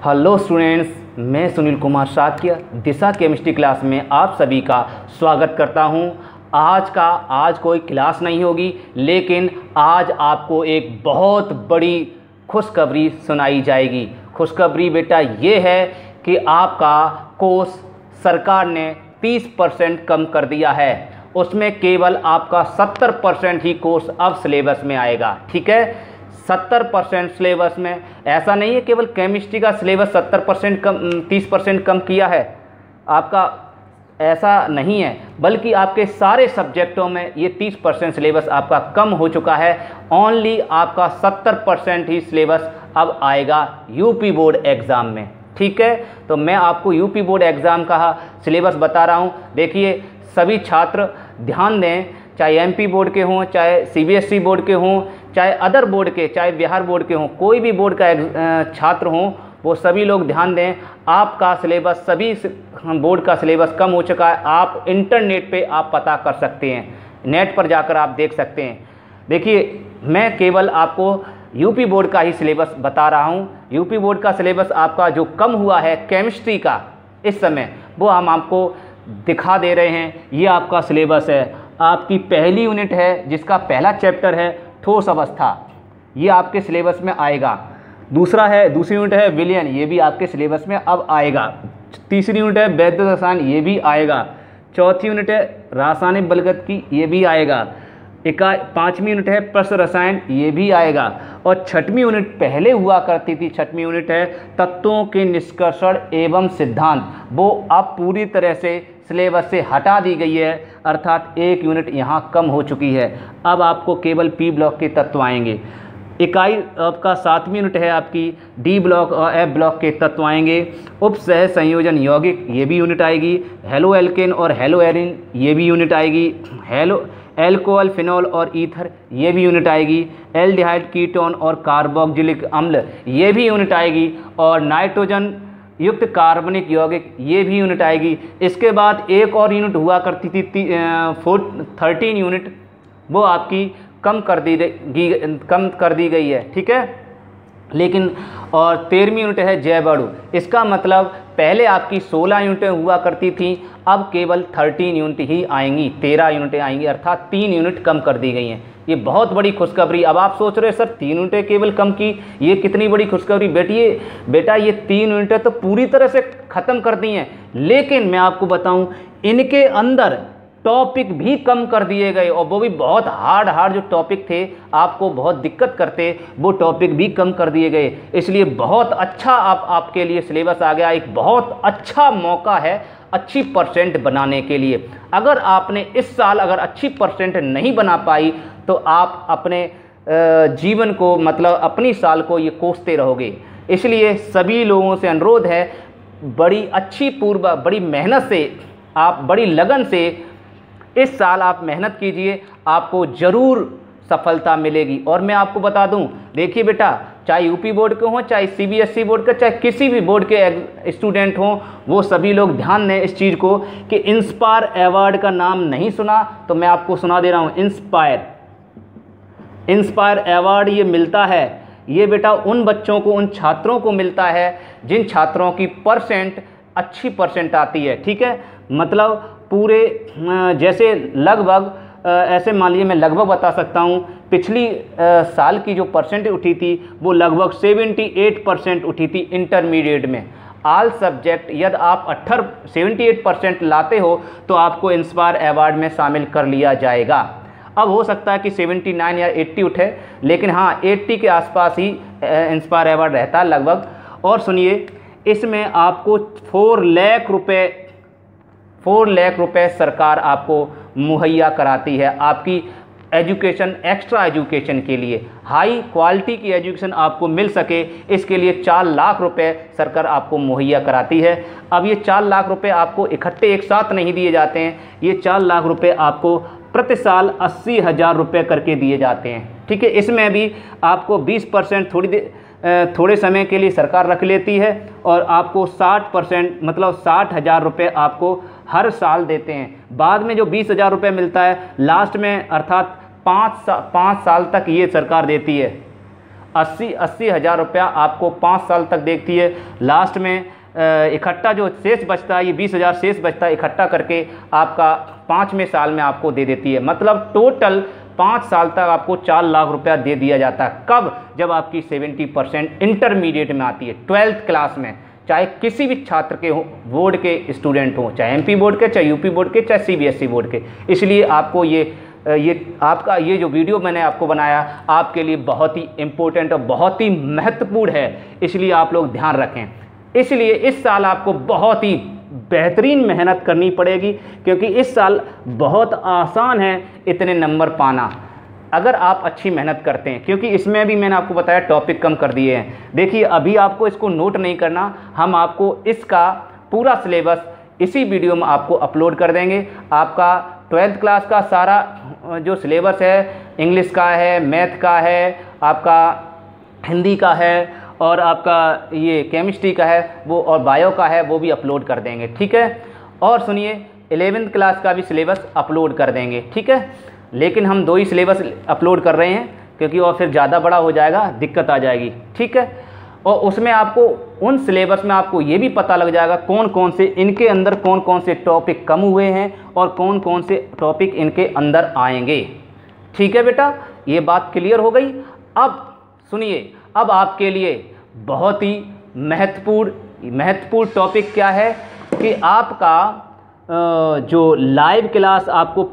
Hello students, मैं सुनील कुमार साकिया दिशा chemistry class में आप सभी का स्वागत करता हूं। आज कोई क्लास नहीं होगी, लेकिन आज आपको एक बहुत बड़ी खुशखबरी सुनाई जाएगी। खुशखबरी बेटा ये है कि आपका कोर्स सरकार ने 30% कम कर दिया है। उसमें केवल आपका 70% ही कोर्स अब सिलेबस में आएगा। ठीक है, 70% सिलेबस में। ऐसा नहीं है केवल केमिस्ट्री का सिलेबस 70% कम 30% कम किया है आपका, ऐसा नहीं है, बल्कि आपके सारे सब्जेक्टों में ये 30% सिलेबस आपका कम हो चुका है। ओनली आपका 70% ही सिलेबस अब आएगा यूपी बोर्ड एग्ज़ाम में। ठीक है, तो मैं आपको यूपी बोर्ड एग्ज़ाम का सिलेबस बता रहा हूँ। देखिए, सभी छात्र ध्यान दें, चाहे एमपी बोर्ड के हों, चाहे सीबीएसई बोर्ड के हों, चाहे अदर बोर्ड के, चाहे बिहार बोर्ड के हों, कोई भी बोर्ड का छात्र हों, वो सभी लोग ध्यान दें। आपका सिलेबस, सभी बोर्ड का सिलेबस कम हो चुका है। आप इंटरनेट पे आप पता कर सकते हैं, नेट पर जाकर आप देख सकते हैं। देखिए, मैं केवल आपको यूपी बोर्ड का ही सिलेबस बता रहा हूँ। यूपी बोर्ड का सिलेबस आपका जो कम हुआ है केमिस्ट्री का इस समय, वो हम आपको दिखा दे रहे हैं। ये आपका सिलेबस है, आपकी पहली यूनिट है जिसका पहला चैप्टर है ठोस अवस्था, ये आपके सिलेबस में आएगा। दूसरी यूनिट है विलयन, ये भी आपके सिलेबस में अब आएगा। तीसरी यूनिट है वैद्युत रसायन, ये भी आएगा। चौथी यूनिट है रासायनिक बलगत, ये भी आएगा। पाँचवीं यूनिट है प्रश्न रसायन, ये भी आएगा। और छठवीं यूनिट पहले हुआ करती थी, छठवीं यूनिट है तत्वों के निष्कर्षण एवं सिद्धांत, वो अब पूरी तरह से सिलेबस से हटा दी गई है, अर्थात एक यूनिट यहाँ कम हो चुकी है। अब आपको केवल पी ब्लॉक के तत्व आएंगे। इकाई आपका 7वीं यूनिट है, आपकी डी ब्लॉक और एफ ब्लॉक के तत्व आएंगे। उपसह संयोजन यौगिक, ये भी यूनिट आएगी। हेलो एल्केन और हेलो एरिन, ये भी यूनिट आएगी। हेलो एल्कोहल, फिनॉल और ईथर, ये भी यूनिट आएगी। एल्डिहाइड, कीटोन और कार्बोक्जिलिक अम्ल, ये भी यूनिट आएगी। और नाइट्रोजन युक्त कार्बनिक यौगिक, ये भी यूनिट आएगी। इसके बाद एक और यूनिट हुआ करती थी 13 यूनिट, वो आपकी कम कर दी गई है। ठीक है, लेकिन और 13वीं यूनिट है जैव अणु। इसका मतलब पहले आपकी 16 यूनिटें हुआ करती थी, अब केवल 13 यूनिट ही आएंगी, 13 यूनिटें आएंगी, अर्थात 3 यूनिट कम कर दी गई हैं। ये बहुत बड़ी खुशखबरी। अब आप सोच रहे हैं सर 3 यूनिटें केवल कम की, ये कितनी बड़ी खुशखबरी। बेटा ये 3 यूनिटें तो पूरी तरह से ख़त्म कर दी हैं, लेकिन मैं आपको बताऊं इनके अंदर टॉपिक भी कम कर दिए गए, और वो भी बहुत हार्ड जो टॉपिक थे, आपको बहुत दिक्कत करते, वो टॉपिक भी कम कर दिए गए। इसलिए बहुत अच्छा आपके लिए सिलेबस आ गया। एक बहुत अच्छा मौका है अच्छी परसेंट बनाने के लिए। अगर आपने इस साल अगर अच्छी परसेंट नहीं बना पाई, तो आप अपने जीवन को, मतलब अपनी साल को ये कोसते रहोगे। इसलिए सभी लोगों से अनुरोध है, बड़ी मेहनत से, आप बड़ी लगन से इस साल आप मेहनत कीजिए, आपको ज़रूर सफलता मिलेगी। और मैं आपको बता दूं, देखिए बेटा, चाहे यूपी बोर्ड के हों, चाहे सीबीएसई बोर्ड के, चाहे किसी भी बोर्ड के स्टूडेंट हों, वो सभी लोग ध्यान दें इस चीज़ को कि इंस्पायर अवार्ड का नाम नहीं सुना, तो मैं आपको सुना दे रहा हूँ। इंस्पायर अवार्ड ये मिलता है, ये बेटा उन बच्चों को, उन छात्रों को मिलता है जिन छात्रों की अच्छी परसेंट आती है। ठीक है, मतलब पूरे जैसे लगभग ऐसे मान लीजिए, मैं लगभग बता सकता हूँ, पिछली साल की जो परसेंट उठी थी वो लगभग 78% उठी थी इंटरमीडिएट में। ऑल सब्जेक्ट यदि आप 78% लाते हो तो आपको इंस्पायर अवार्ड में शामिल कर लिया जाएगा। अब हो सकता है कि 79 या 80 उठे, लेकिन हाँ 80 के आसपास ही इंस्पायर अवार्ड रहता है लगभग। और सुनिए, इसमें आपको 4 लाख रुपए सरकार आपको मुहैया कराती है, आपकी एजुकेशन, एक्स्ट्रा एजुकेशन के लिए। हाई क्वालिटी की एजुकेशन आपको मिल सके, इसके लिए 4 लाख रुपए सरकार आपको मुहैया कराती है। अब ये 4 लाख रुपए आपको इकट्ठे एक साथ नहीं दिए जाते हैं, ये 4 लाख रुपए आपको प्रति साल 80,000 रुपये करके दिए जाते हैं। ठीक है, इसमें भी आपको 20% थोड़े समय के लिए सरकार रख लेती है, और आपको 60% मतलब 60,000 रुपये आपको हर साल देते हैं। बाद में जो 20,000 रुपये मिलता है लास्ट में, अर्थात 5 साल तक ये सरकार देती है। 80 हज़ार रुपया आपको 5 साल तक देखती है। लास्ट में इकट्ठा जो शेष बचता है, ये 20,000 शेष बचता है, इकट्ठा करके आपका 5वें साल में आपको दे देती है। मतलब टोटल 5 साल तक आपको 4 लाख रुपया दे दिया जाता है। कब? जब आपकी 70% इंटरमीडिएट में आती है, 12th क्लास में, चाहे किसी भी छात्र के हो, बोर्ड के स्टूडेंट हो, चाहे MP बोर्ड के, चाहे UP बोर्ड के, चाहे CBSE बोर्ड के। इसलिए आपको ये आपका ये जो वीडियो मैंने आपको बनाया आपके लिए बहुत ही इम्पोर्टेंट और बहुत ही महत्वपूर्ण है, इसलिए आप लोग ध्यान रखें। इसलिए इस साल आपको बहुत ही बेहतरीन मेहनत करनी पड़ेगी, क्योंकि इस साल बहुत आसान है इतने नंबर पाना, अगर आप अच्छी मेहनत करते हैं। क्योंकि इसमें भी मैंने आपको बताया टॉपिक कम कर दिए हैं। देखिए, अभी आपको इसको नोट नहीं करना, हम आपको इसका पूरा सिलेबस इसी वीडियो में आपको अपलोड कर देंगे। आपका 12th क्लास का सारा जो सिलेबस है, इंग्लिश का है, मैथ का है, आपका हिंदी का है, और आपका ये केमिस्ट्री का है वो, और बायो का है, वो भी अपलोड कर देंगे, ठीक है। और सुनिए, 11th क्लास का भी सिलेबस अपलोड कर देंगे, ठीक है। लेकिन हम 2 ही सिलेबस अपलोड कर रहे हैं, क्योंकि और फिर ज़्यादा बड़ा हो जाएगा, दिक्कत आ जाएगी, ठीक है। और उसमें आपको, उन सिलेबस में आपको ये भी पता लग जाएगा कौन कौन से इनके अंदर कौन कौन से टॉपिक कम हुए हैं और कौन कौन से टॉपिक इनके अंदर आएंगे, ठीक है बेटा। ये बात क्लियर हो गई। अब सुनिए, अब आपके लिए बहुत ही महत्वपूर्ण टॉपिक क्या है कि आपका जो लाइव क्लास आपको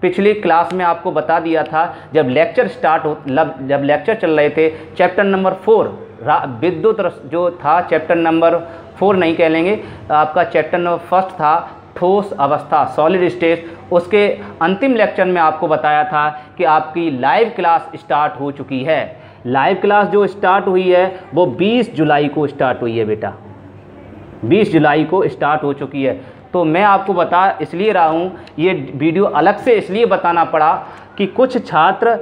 पिछली क्लास में आपको बता दिया था, जब लेक्चर जब लेक्चर चल रहे थे, चैप्टर नंबर 4 विद्युत जो था, चैप्टर नंबर 4 नहीं कह लेंगे, आपका चैप्टर नंबर 1 था ठोस अवस्था, सॉलिड स्टेट। उसके अंतिम लेक्चर में आपको बताया था कि आपकी लाइव क्लास स्टार्ट हो चुकी है। लाइव क्लास जो स्टार्ट हुई है वो 20 जुलाई को स्टार्ट हुई है बेटा, 20 जुलाई को स्टार्ट हो चुकी है। तो मैं आपको बता इसलिए रहा हूँ, ये वीडियो अलग से इसलिए बताना पड़ा कि कुछ छात्र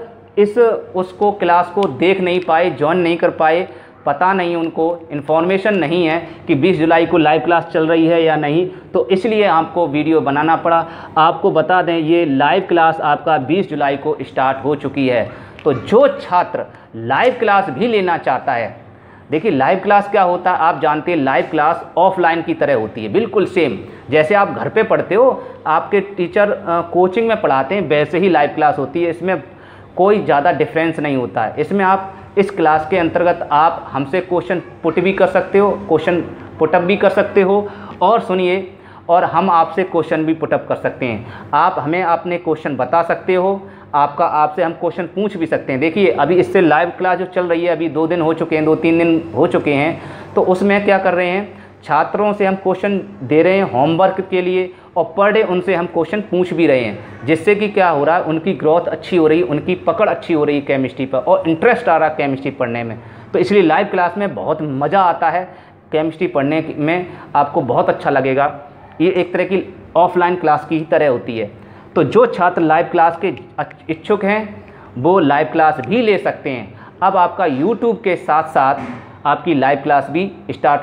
उसको क्लास को देख नहीं पाए, ज्वाइन नहीं कर पाए, पता नहीं, उनको इन्फॉर्मेशन नहीं है कि 20 जुलाई को लाइव क्लास चल रही है या नहीं, तो इसलिए आपको वीडियो बनाना पड़ा। आपको बता दें, ये लाइव क्लास आपका 20 जुलाई को स्टार्ट हो चुकी है। तो जो छात्र लाइव क्लास भी लेना चाहता है, देखिए लाइव क्लास क्या होता है, आप जानते हैं, लाइव क्लास ऑफलाइन की तरह होती है, बिल्कुल सेम जैसे आप घर पे पढ़ते हो, आपके टीचर कोचिंग में पढ़ाते हैं, वैसे ही लाइव क्लास होती है। इसमें कोई ज़्यादा डिफरेंस नहीं होता है। इसमें आप इस क्लास के अंतर्गत आप हमसे क्वेश्चन पुट भी कर सकते हो, क्वेश्चन पुटअप भी कर सकते हो, और सुनिए, और हम आपसे क्वेश्चन भी पुटअप कर सकते हैं। आप हमें अपने क्वेश्चन बता सकते हो, आपसे हम क्वेश्चन पूछ भी सकते हैं। देखिए, अभी इससे लाइव क्लास जो चल रही है, अभी 2 दिन हो चुके हैं, 2-3 दिन हो चुके हैं, तो उसमें क्या कर रहे हैं, छात्रों से हम क्वेश्चन दे रहे हैं होमवर्क के लिए, और पर डे उनसे हम क्वेश्चन पूछ भी रहे हैं, जिससे कि क्या हो रहा है, उनकी ग्रोथ अच्छी हो रही है, उनकी पकड़ अच्छी हो रही है केमिस्ट्री पर, और इंटरेस्ट आ रहा है केमिस्ट्री पढ़ने में। तो इसलिए लाइव क्लास में बहुत मज़ा आता है, केमिस्ट्री पढ़ने में आपको बहुत अच्छा लगेगा। ये एक तरह की ऑफलाइन क्लास की ही तरह होती है। तो जो छात्र लाइव क्लास के इच्छुक हैं वो लाइव क्लास भी ले सकते हैं। अब आपका यूट्यूब के साथ साथ आपकी लाइव क्लास भी स्टार्ट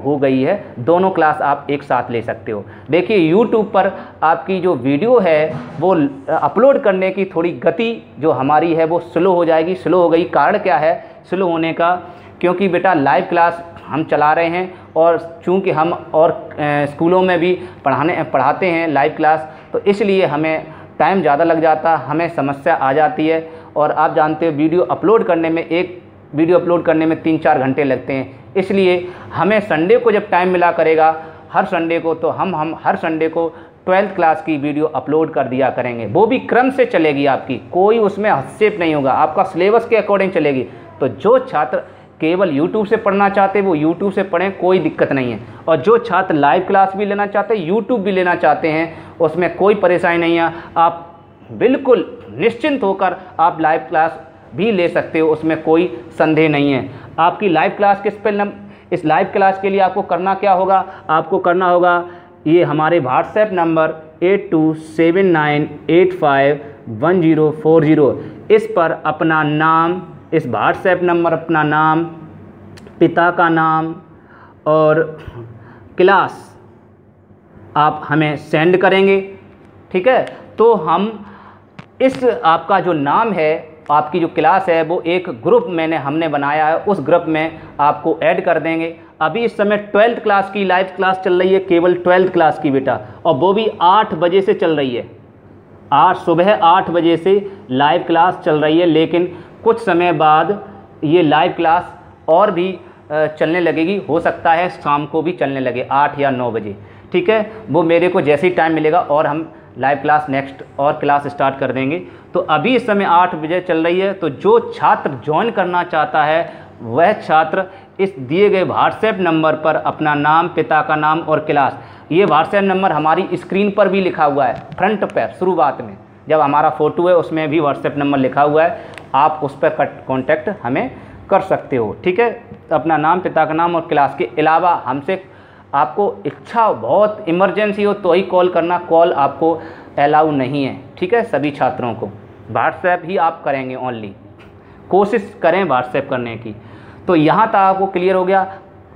हो गई है, दोनों क्लास आप एक साथ ले सकते हो। देखिए, यूट्यूब पर आपकी जो वीडियो है वो अपलोड करने की थोड़ी गति जो हमारी है वो स्लो हो जाएगी, स्लो हो गई। कारण क्या है स्लो होने का? क्योंकि बेटा लाइव क्लास हम चला रहे हैं, और चूँकि हम और स्कूलों में भी पढ़ाते हैं लाइव क्लास, तो इसलिए हमें टाइम ज़्यादा लग जाता, हमें समस्या आ जाती है। और आप जानते हो, वीडियो अपलोड करने में 3-4 घंटे लगते हैं। इसलिए हमें संडे को जब टाइम मिला करेगा, हर संडे को, तो हम हर संडे को 12th क्लास की वीडियो अपलोड कर दिया करेंगे। वो भी क्रम से चलेगी आपकी, कोई उसमें हस्तक्षेप नहीं होगा, आपका सिलेबस के अकॉर्डिंग चलेगी। तो जो छात्र केवल YouTube से पढ़ना चाहते हैं वो YouTube से पढ़ें, कोई दिक्कत नहीं है। और जो छात्र लाइव क्लास भी लेना चाहते हैं, YouTube भी लेना चाहते हैं, उसमें कोई परेशानी नहीं है। आप बिल्कुल निश्चिंत होकर आप लाइव क्लास भी ले सकते हो, उसमें कोई संदेह नहीं है। आपकी लाइव क्लास इस लाइव क्लास के लिए आपको करना क्या होगा? आपको करना होगा, ये हमारे व्हाट्सएप नंबर 8279851040, इस पर अपना नाम, इस व्हाट्सएप नंबर अपना नाम, पिता का नाम और क्लास आप हमें सेंड करेंगे, ठीक है। तो हम इस आपका जो नाम है आपकी जो क्लास है वो एक ग्रुप हमने बनाया है, उस ग्रुप में आपको ऐड कर देंगे। अभी इस समय 12th क्लास की लाइव क्लास चल रही है, केवल 12th क्लास की बेटा, और वो भी 8 बजे से चल रही है। आज सुबह 8 बजे से लाइव क्लास चल रही है, लेकिन कुछ समय बाद ये लाइव क्लास और भी चलने लगेगी। हो सकता है शाम को भी चलने लगे 8 या 9 बजे, ठीक है। वो मेरे को जैसे ही टाइम मिलेगा और हम लाइव क्लास नेक्स्ट और क्लास स्टार्ट कर देंगे। तो अभी इस समय 8 बजे चल रही है, तो जो छात्र ज्वाइन करना चाहता है वह छात्र इस दिए गए व्हाट्सएप नंबर पर अपना नाम, पिता का नाम और क्लास, ये व्हाट्सएप नंबर हमारी स्क्रीन पर भी लिखा हुआ है, फ्रंट पर शुरुआत में जब हमारा फ़ोटो है उसमें भी व्हाट्सएप नंबर लिखा हुआ है, आप उस पर कॉन्टैक्ट हमें कर सकते हो, ठीक है। अपना नाम, पिता का नाम और क्लास के अलावा हमसे आपको इच्छा बहुत इमरजेंसी हो तो ही कॉल करना, कॉल आपको अलाउ नहीं है, ठीक है। सभी छात्रों को व्हाट्सएप ही आप करेंगे, ओनली कोशिश करें व्हाट्सएप करने की। तो यहाँ तक आपको क्लियर हो गया।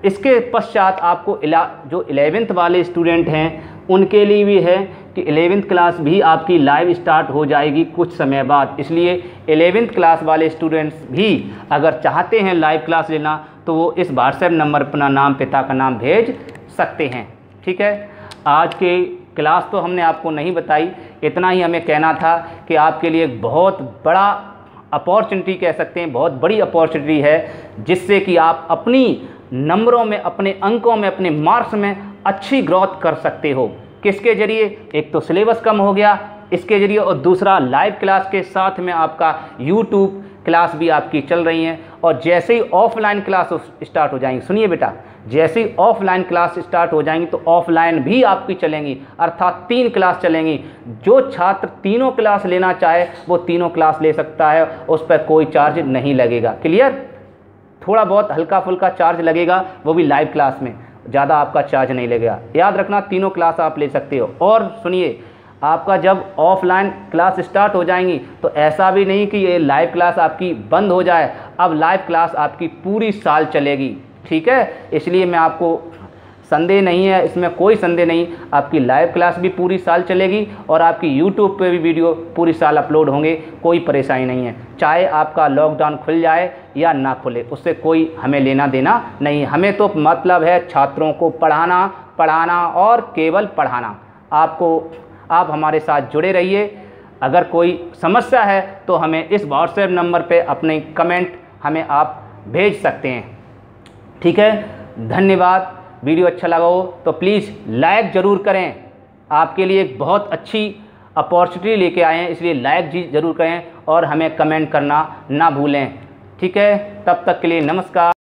इसके पश्चात आपको जो 11th वाले स्टूडेंट हैं उनके लिए भी है कि 11th क्लास भी आपकी लाइव स्टार्ट हो जाएगी कुछ समय बाद, इसलिए 11th क्लास वाले स्टूडेंट्स भी अगर चाहते हैं लाइव क्लास लेना तो वो इस व्हाट्सएप नंबर पर अपना नाम, पिता का नाम भेज सकते हैं, ठीक है। आज के क्लास तो हमने आपको नहीं बताई, इतना ही हमें कहना था कि आपके लिए एक बहुत बड़ा अपॉर्चुनिटी कह सकते हैं, बहुत बड़ी अपॉर्चुनिटी है, जिससे कि आप अपनी नंबरों में, अपने अंकों में, अपने मार्क्स में अच्छी ग्रोथ कर सकते हो। किसके ज़रिए? एक तो सिलेबस कम हो गया इसके ज़रिए, और दूसरा लाइव क्लास के साथ में आपका यूट्यूब क्लास भी आपकी चल रही हैं। और जैसे ही ऑफलाइन क्लास स्टार्ट हो जाएंगी, सुनिए बेटा, जैसे ही ऑफलाइन क्लास स्टार्ट हो जाएंगी तो ऑफलाइन भी आपकी चलेंगी, अर्थात 3 क्लास चलेंगी। जो छात्र तीनों क्लास लेना चाहे वो तीनों क्लास ले सकता है, उस पर कोई चार्ज नहीं लगेगा। क्लियर? थोड़ा बहुत हल्का फुल्का चार्ज लगेगा, वो भी लाइव क्लास में, ज़्यादा आपका चार्ज नहीं लगेगा। याद रखना, तीनों क्लास आप ले सकते हो। और सुनिए, आपका जब ऑफलाइन क्लास स्टार्ट हो जाएंगी तो ऐसा भी नहीं कि ये लाइव क्लास आपकी बंद हो जाए, अब लाइव क्लास आपकी पूरी साल चलेगी, ठीक है। इसलिए मैं आपको संदेह नहीं है, इसमें कोई संदेह नहीं, आपकी लाइव क्लास भी पूरी साल चलेगी और आपकी यूट्यूब पे भी वीडियो पूरी साल अपलोड होंगे, कोई परेशानी नहीं है। चाहे आपका लॉकडाउन खुल जाए या ना खुले, उससे कोई हमें लेना देना नहीं। हमें तो मतलब है छात्रों को पढ़ाना और केवल पढ़ाना। आप हमारे साथ जुड़े रहिए। अगर कोई समस्या है तो हमें इस व्हाट्सएप नंबर पे अपने कमेंट हमें आप भेज सकते हैं, ठीक है। धन्यवाद। वीडियो अच्छा लगा हो तो प्लीज़ लाइक ज़रूर करें, आपके लिए एक बहुत अच्छी अपॉर्चुनिटी लेके आए हैं, इसलिए लाइक जी ज़रूर करें और हमें कमेंट करना ना भूलें, ठीक है। तब तक के लिए नमस्कार।